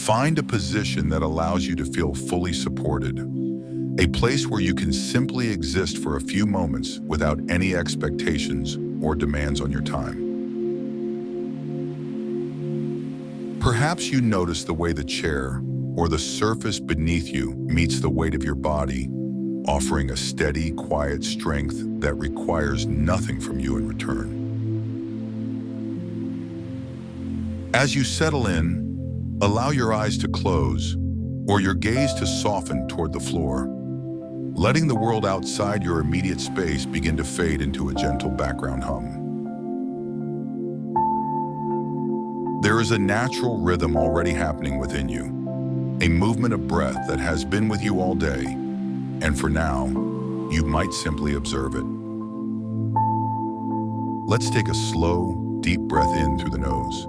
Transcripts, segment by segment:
Find a position that allows you to feel fully supported, a place where you can simply exist for a few moments without any expectations or demands on your time. Perhaps you notice the way the chair or the surface beneath you meets the weight of your body, offering a steady, quiet strength that requires nothing from you in return. As you settle in, allow your eyes to close or your gaze to soften toward the floor, letting the world outside your immediate space begin to fade into a gentle background hum. There is a natural rhythm already happening within you, a movement of breath that has been with you all day, and for now, you might simply observe it. Let's take a slow, deep breath in through the nose,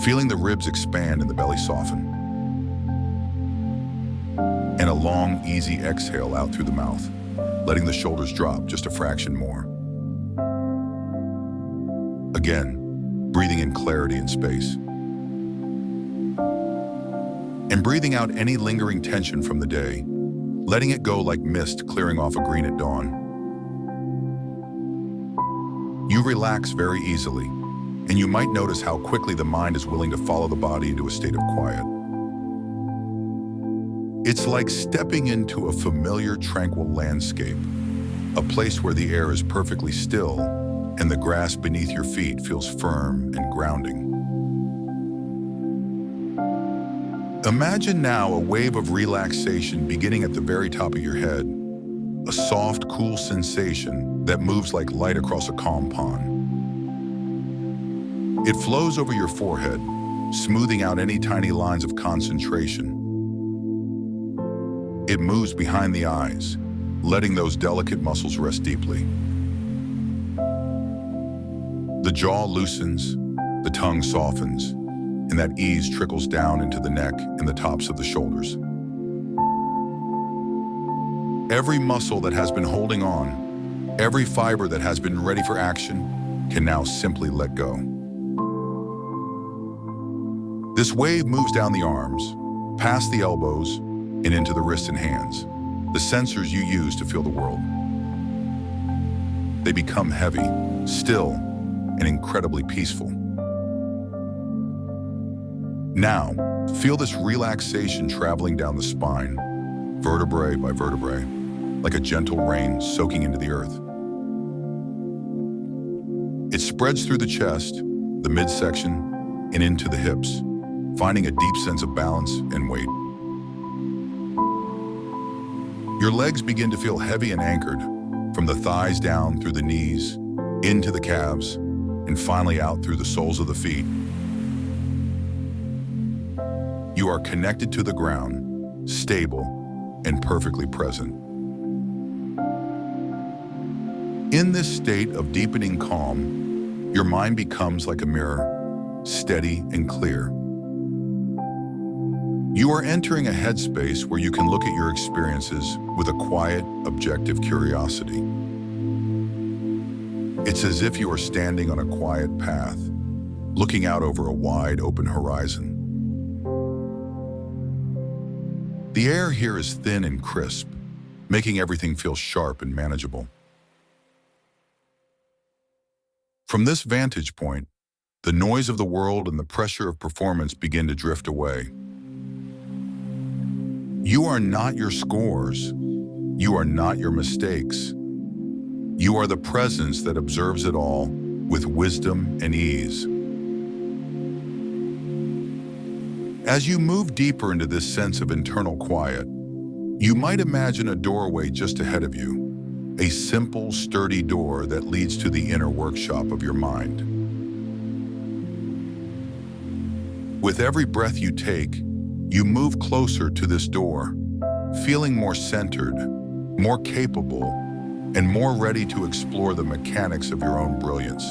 feeling the ribs expand and the belly soften. And a long, easy exhale out through the mouth, letting the shoulders drop just a fraction more. Again, breathing in clarity and space. And breathing out any lingering tension from the day, letting it go like mist clearing off a green at dawn. You relax very easily, and you might notice how quickly the mind is willing to follow the body into a state of quiet. It's like stepping into a familiar, tranquil landscape, a place where the air is perfectly still and the grass beneath your feet feels firm and grounding. Imagine now a wave of relaxation beginning at the very top of your head, a soft, cool sensation that moves like light across a calm pond. It flows over your forehead, smoothing out any tiny lines of concentration. It moves behind the eyes, letting those delicate muscles rest deeply. The jaw loosens, the tongue softens, and that ease trickles down into the neck and the tops of the shoulders. Every muscle that has been holding on, every fiber that has been ready for action, can now simply let go. This wave moves down the arms, past the elbows, and into the wrists and hands, the sensors you use to feel the world. They become heavy, still, and incredibly peaceful. Now, feel this relaxation traveling down the spine, vertebrae by vertebrae, like a gentle rain soaking into the earth. It spreads through the chest, the midsection, and into the hips, finding a deep sense of balance and weight. Your legs begin to feel heavy and anchored, from the thighs down through the knees, into the calves, and finally out through the soles of the feet. You are connected to the ground, stable, and perfectly present. In this state of deepening calm, your mind becomes like a mirror, steady and clear. You are entering a headspace where you can look at your experiences with a quiet, objective curiosity. It's as if you are standing on a quiet path, looking out over a wide, open horizon. The air here is thin and crisp, making everything feel sharp and manageable. From this vantage point, the noise of the world and the pressure of performance begin to drift away. You are not your scores. You are not your mistakes. You are the presence that observes it all with wisdom and ease. As you move deeper into this sense of internal quiet, you might imagine a doorway just ahead of you, a simple, sturdy door that leads to the inner workshop of your mind. With every breath you take, you move closer to this door, feeling more centered, more capable, and more ready to explore the mechanics of your own brilliance.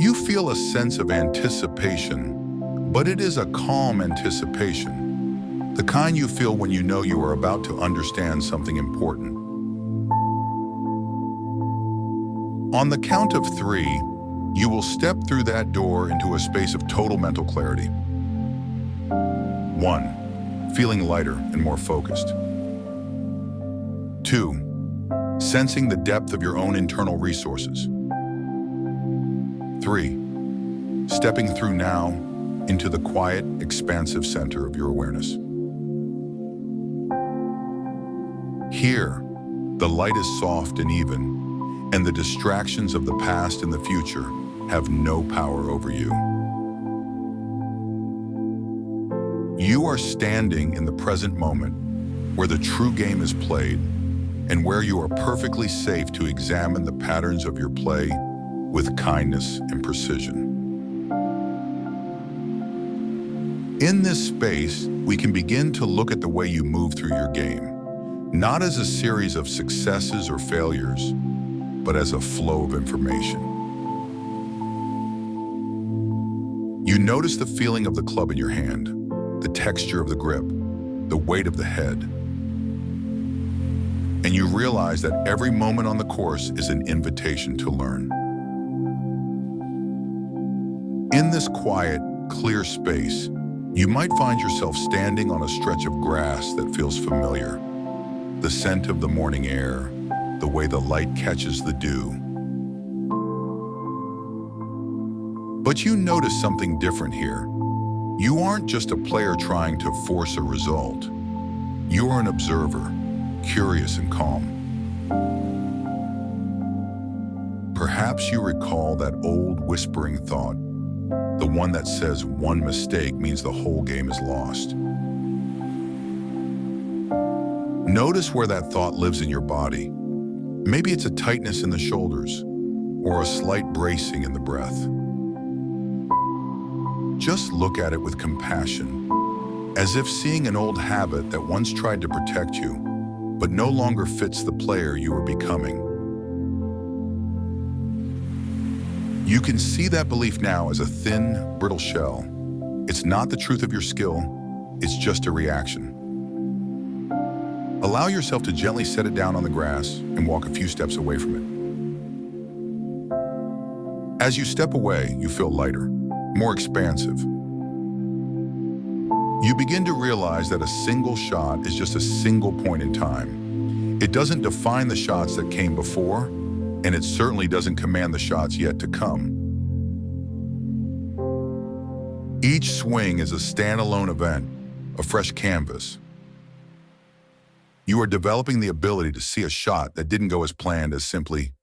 You feel a sense of anticipation, but it is a calm anticipation, the kind you feel when you know you are about to understand something important. On the count of 3, You will step through that door into a space of total mental clarity. 1. Feeling lighter and more focused. 2. Sensing the depth of your own internal resources. 3. Stepping through now into the quiet, expansive center of your awareness. Here, the light is soft and even, and the distractions of the past and the future have no power over you. You are standing in the present moment where the true game is played and where you are perfectly safe to examine the patterns of your play with kindness and precision. In this space, we can begin to look at the way you move through your game, not as a series of successes or failures, but as a flow of information. You notice the feeling of the club in your hand, the texture of the grip, the weight of the head, and you realize that every moment on the course is an invitation to learn. In this quiet, clear space, you might find yourself standing on a stretch of grass that feels familiar. The scent of the morning air, the way the light catches the dew. But you notice something different here. You aren't just a player trying to force a result. You are an observer, curious and calm. Perhaps you recall that old whispering thought, the one that says one mistake means the whole game is lost. Notice where that thought lives in your body. Maybe it's a tightness in the shoulders or a slight bracing in the breath. Just look at it with compassion, as if seeing an old habit that once tried to protect you, but no longer fits the player you are becoming. You can see that belief now as a thin, brittle shell. It's not the truth of your skill, it's just a reaction. Allow yourself to gently set it down on the grass and walk a few steps away from it. As you step away, you feel lighter, more expansive. You begin to realize that a single shot is just a single point in time. It doesn't define the shots that came before, and it certainly doesn't command the shots yet to come. Each swing is a standalone event, a fresh canvas. You are developing the ability to see a shot that didn't go as planned as simply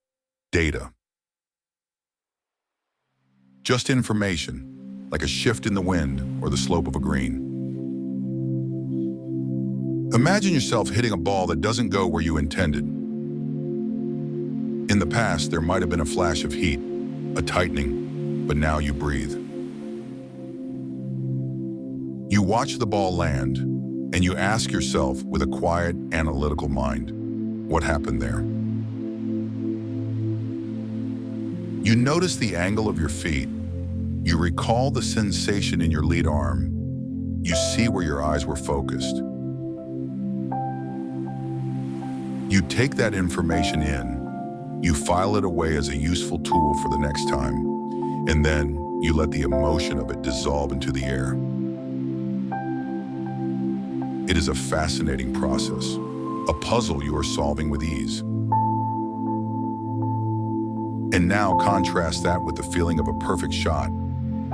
data. Just information, like a shift in the wind or the slope of a green. Imagine yourself hitting a ball that doesn't go where you intended. In the past, there might have been a flash of heat, a tightening, but now you breathe. You watch the ball land, and you ask yourself with a quiet, analytical mind, what happened there? You notice the angle of your feet. You recall the sensation in your lead arm. You see where your eyes were focused. You take that information in. You file it away as a useful tool for the next time, and then you let the emotion of it dissolve into the air. It is a fascinating process, a puzzle you are solving with ease. And now contrast that with the feeling of a perfect shot,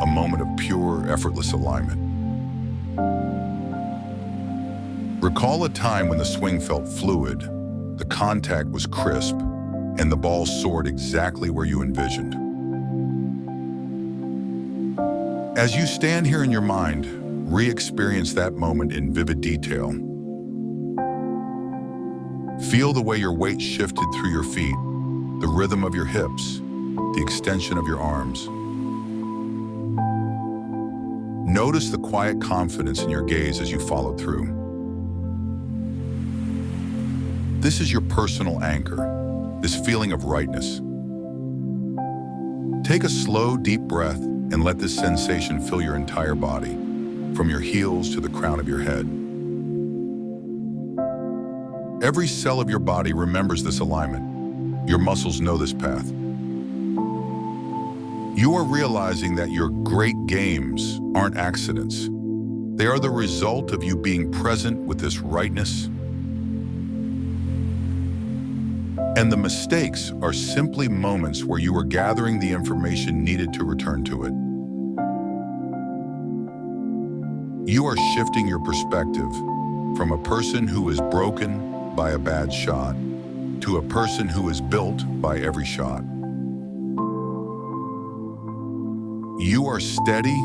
a moment of pure, effortless alignment. Recall a time when the swing felt fluid, the contact was crisp, and the ball soared exactly where you envisioned. As you stand here in your mind, re-experience that moment in vivid detail. Feel the way your weight shifted through your feet, the rhythm of your hips, the extension of your arms. Notice the quiet confidence in your gaze as you followed through. This is your personal anchor, this feeling of rightness. Take a slow, deep breath and let this sensation fill your entire body, from your heels to the crown of your head. Every cell of your body remembers this alignment. Your muscles know this path. You are realizing that your great games aren't accidents. They are the result of you being present with this rightness. And the mistakes are simply moments where you are gathering the information needed to return to it. You are shifting your perspective from a person who is broken by a bad shot to a person who is built by every shot. You are steady,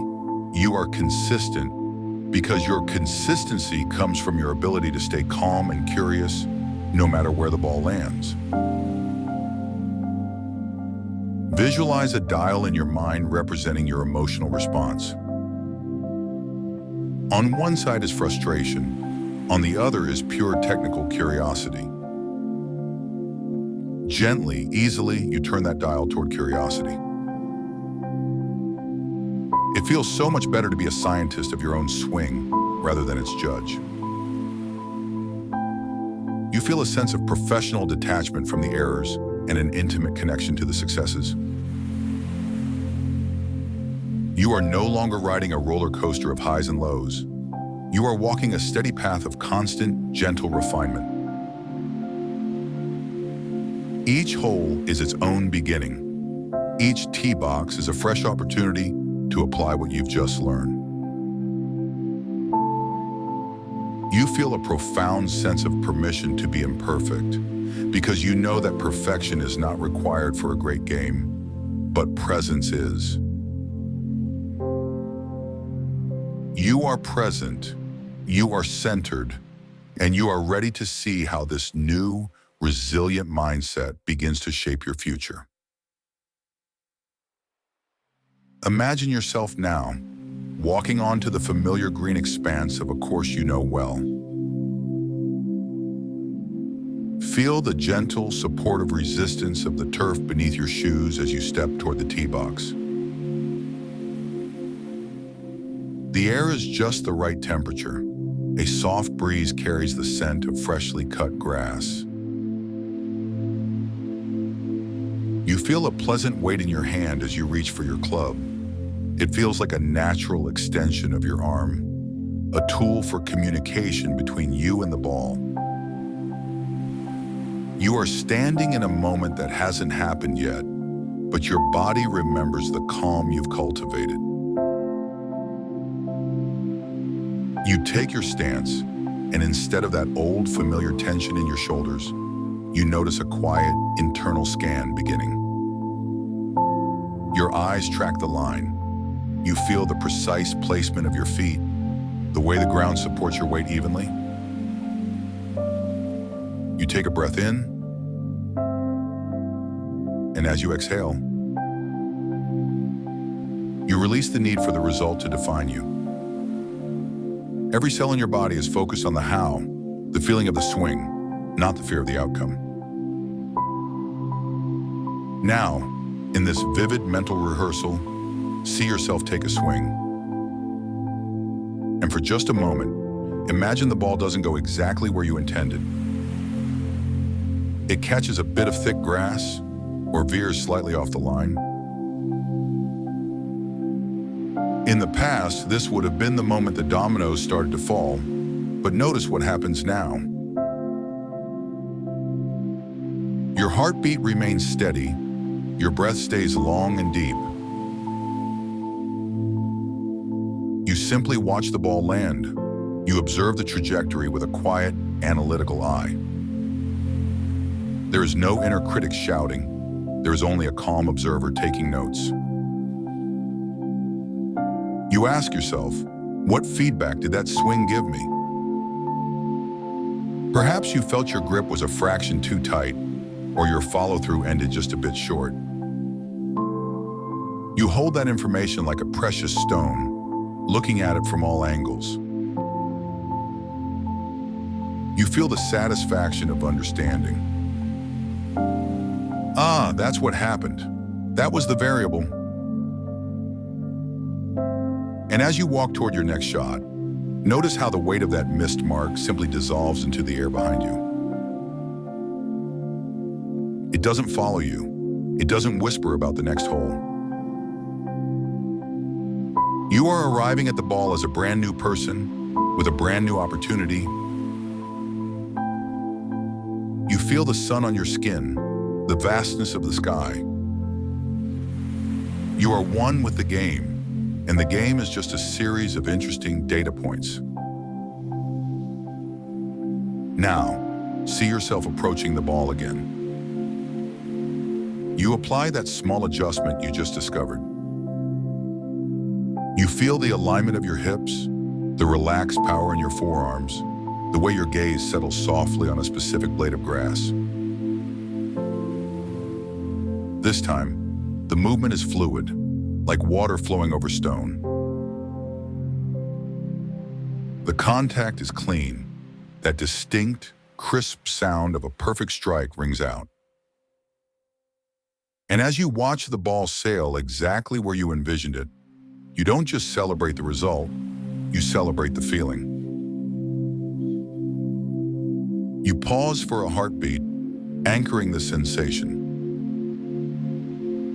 you are consistent, because your consistency comes from your ability to stay calm and curious no matter where the ball lands. Visualize a dial in your mind representing your emotional response. On one side is frustration, on the other is pure technical curiosity. Gently, easily, you turn that dial toward curiosity. It feels so much better to be a scientist of your own swing rather than its judge. You feel a sense of professional detachment from the errors and an intimate connection to the successes. You are no longer riding a roller coaster of highs and lows. You are walking a steady path of constant, gentle refinement. Each hole is its own beginning. Each tee box is a fresh opportunity to apply what you've just learned. You feel a profound sense of permission to be imperfect because you know that perfection is not required for a great game, but presence is. You are present, you are centered, and you are ready to see how this new, resilient mindset begins to shape your future. Imagine yourself now, walking onto the familiar green expanse of a course you know well. Feel the gentle, supportive resistance of the turf beneath your shoes as you step toward the tee box. The air is just the right temperature. A soft breeze carries the scent of freshly cut grass. You feel a pleasant weight in your hand as you reach for your club. It feels like a natural extension of your arm, a tool for communication between you and the ball. You are standing in a moment that hasn't happened yet, but your body remembers the calm you've cultivated. You take your stance, and instead of that old familiar tension in your shoulders, you notice a quiet, internal scan beginning. Your eyes track the line. You feel the precise placement of your feet, the way the ground supports your weight evenly. You take a breath in, and as you exhale, you release the need for the result to define you. Every cell in your body is focused on the how, the feeling of the swing, not the fear of the outcome. Now, in this vivid mental rehearsal, see yourself take a swing. And for just a moment, imagine the ball doesn't go exactly where you intended. It catches a bit of thick grass or veers slightly off the line. In the past, this would have been the moment the dominoes started to fall, but notice what happens now. Your heartbeat remains steady, your breath stays long and deep. You simply watch the ball land. You observe the trajectory with a quiet, analytical eye. There is no inner critic shouting. There is only a calm observer taking notes. You ask yourself, what feedback did that swing give me? Perhaps you felt your grip was a fraction too tight, or your follow-through ended just a bit short. You hold that information like a precious stone, looking at it from all angles. You feel the satisfaction of understanding. Ah, that's what happened. That was the variable. And as you walk toward your next shot, notice how the weight of that missed mark simply dissolves into the air behind you. It doesn't follow you. It doesn't whisper about the next hole. You are arriving at the ball as a brand new person with a brand new opportunity. You feel the sun on your skin, the vastness of the sky. You are one with the game, and the game is just a series of interesting data points. Now, see yourself approaching the ball again. You apply that small adjustment you just discovered. You feel the alignment of your hips, the relaxed power in your forearms, the way your gaze settles softly on a specific blade of grass. This time, the movement is fluid, like water flowing over stone. The contact is clean. That distinct, crisp sound of a perfect strike rings out. And as you watch the ball sail exactly where you envisioned it, you don't just celebrate the result, you celebrate the feeling. You pause for a heartbeat, anchoring the sensation.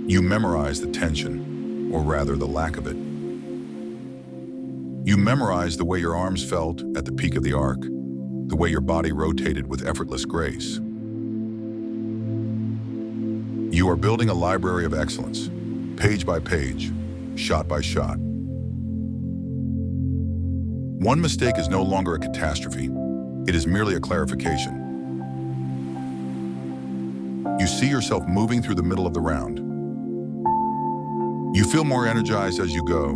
You memorize the tension, or rather the lack of it. You memorize the way your arms felt at the peak of the arc, the way your body rotated with effortless grace. You are building a library of excellence, page by page, shot by shot. One mistake is no longer a catastrophe. It is merely a clarification. You see yourself moving through the middle of the round. You feel more energized as you go,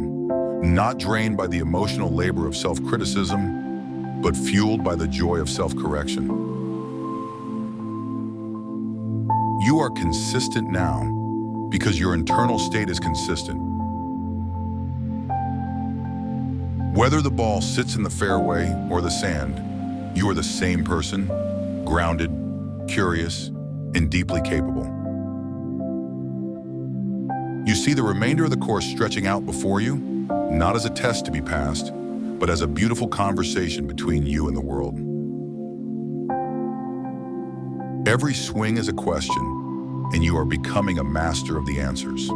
not drained by the emotional labor of self-criticism, but fueled by the joy of self-correction. You are consistent now because your internal state is consistent. Whether the ball sits in the fairway or the sand, you are the same person, grounded, curious, and deeply capable. You see the remainder of the course stretching out before you, not as a test to be passed, but as a beautiful conversation between you and the world. Every swing is a question, and you are becoming a master of the answers.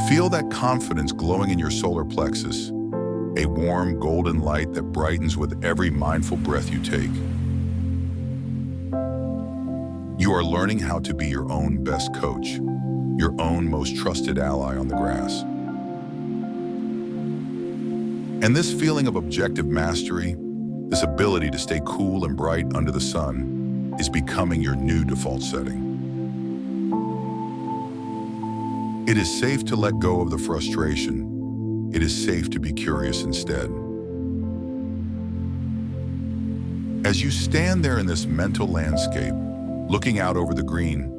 Feel that confidence glowing in your solar plexus, a warm golden light that brightens with every mindful breath you take. You are learning how to be your own best coach, your own most trusted ally on the grass. And this feeling of objective mastery, this ability to stay cool and bright under the sun, is becoming your new default setting. It is safe to let go of the frustration. It is safe to be curious instead. As you stand there in this mental landscape, looking out over the green,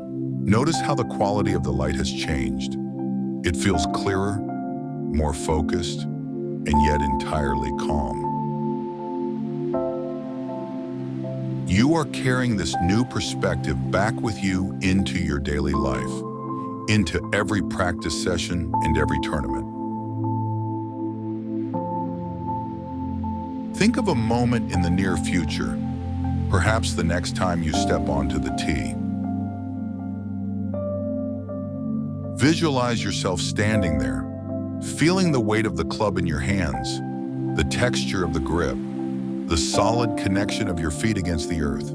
notice how the quality of the light has changed. It feels clearer, more focused, and yet entirely calm. You are carrying this new perspective back with you into your daily life, into every practice session and every tournament. Think of a moment in the near future, perhaps the next time you step onto the tee. Visualize yourself standing there, feeling the weight of the club in your hands, the texture of the grip, the solid connection of your feet against the earth.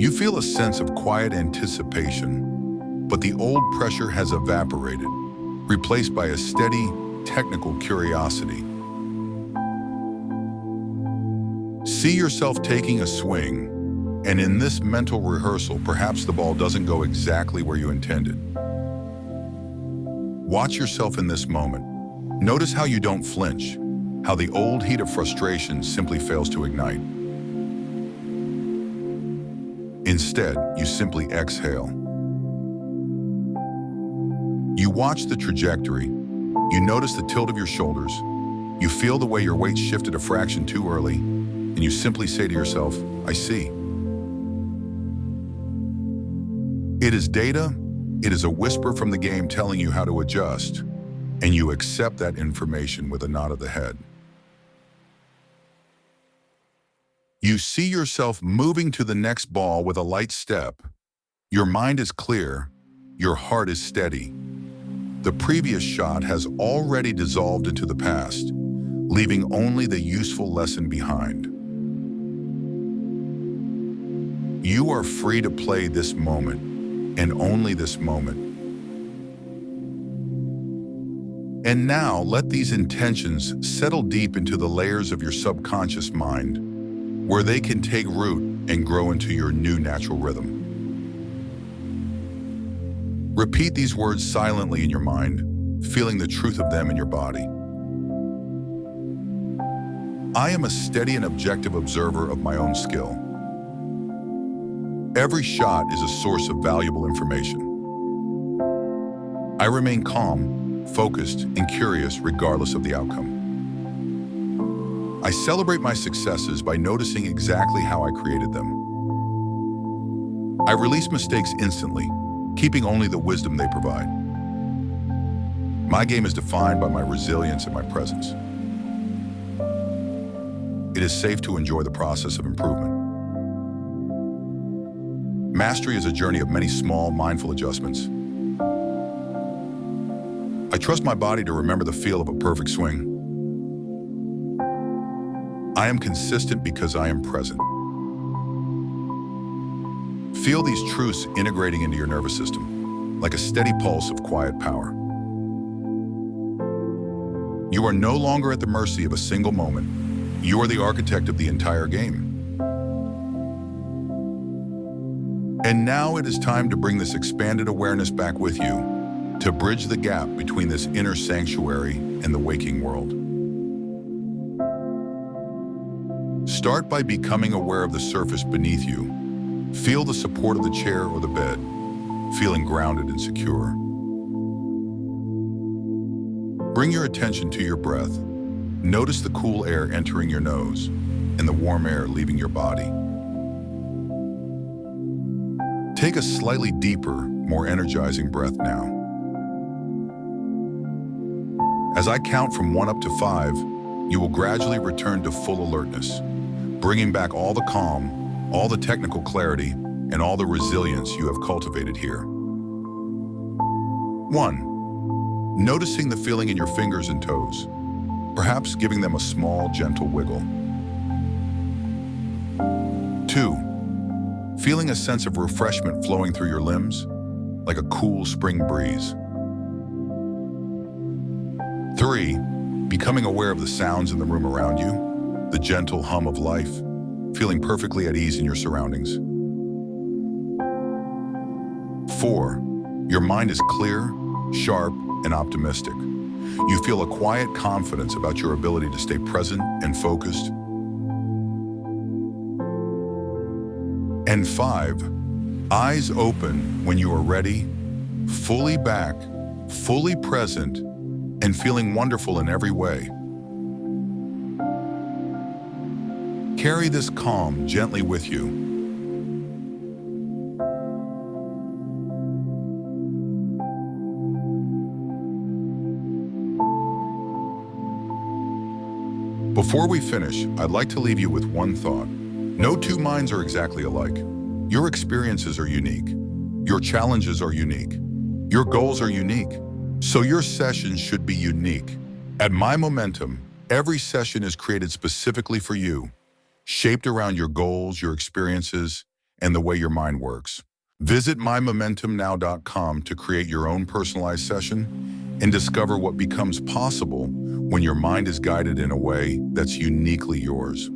You feel a sense of quiet anticipation, but the old pressure has evaporated, replaced by a steady, technical curiosity. See yourself taking a swing, and in this mental rehearsal, perhaps the ball doesn't go exactly where you intended. Watch yourself in this moment. Notice how you don't flinch, how the old heat of frustration simply fails to ignite. Instead, you simply exhale. You watch the trajectory. You notice the tilt of your shoulders. You feel the way your weight shifted a fraction too early, and you simply say to yourself, I see. It is data. It is a whisper from the game telling you how to adjust, and you accept that information with a nod of the head. You see yourself moving to the next ball with a light step. Your mind is clear, Your heart is steady. The previous shot has already dissolved into the past, leaving only the useful lesson behind. You are free to play this moment, and only this moment. And now let these intentions settle deep into the layers of your subconscious mind, where they can take root and grow into your new natural rhythm. Repeat these words silently in your mind, feeling the truth of them in your body. I am a steady and objective observer of my own skill. Every shot is a source of valuable information. I remain calm, focused, and curious regardless of the outcome. I celebrate my successes by noticing exactly how I created them. I release mistakes instantly, keeping only the wisdom they provide. My game is defined by my resilience and my presence. It is safe to enjoy the process of improvement. Mastery is a journey of many small, mindful adjustments. I trust my body to remember the feel of a perfect swing. I am consistent because I am present. Feel these truths integrating into your nervous system, like a steady pulse of quiet power. You are no longer at the mercy of a single moment. You are the architect of the entire game. And now it is time to bring this expanded awareness back with you, to bridge the gap between this inner sanctuary and the waking world. Start by becoming aware of the surface beneath you. Feel the support of the chair or the bed, feeling grounded and secure. Bring your attention to your breath. Notice the cool air entering your nose and the warm air leaving your body. Take a slightly deeper, more energizing breath now. As I count from 1 up to 5, you will gradually return to full alertness, bringing back all the calm, all the technical clarity, and all the resilience you have cultivated here. 1. Noticing the feeling in your fingers and toes, perhaps giving them a small, gentle wiggle. 2. Feeling a sense of refreshment flowing through your limbs, like a cool spring breeze. 3. Becoming aware of the sounds in the room around you, the gentle hum of life, feeling perfectly at ease in your surroundings. 4. Your mind is clear, sharp, and optimistic. You feel a quiet confidence about your ability to stay present and focused. And 5. Eyes open when you are ready, fully back, fully present, and feeling wonderful in every way. Carry this calm gently with you. Before we finish, I'd like to leave you with one thought. No two minds are exactly alike. Your experiences are unique. Your challenges are unique. Your goals are unique. So your sessions should be unique. At My Momentum, every session is created specifically for you, shaped around your goals, your experiences, and the way your mind works. Visit mymomentumnow.com to create your own personalized session and discover what becomes possible when your mind is guided in a way that's uniquely yours.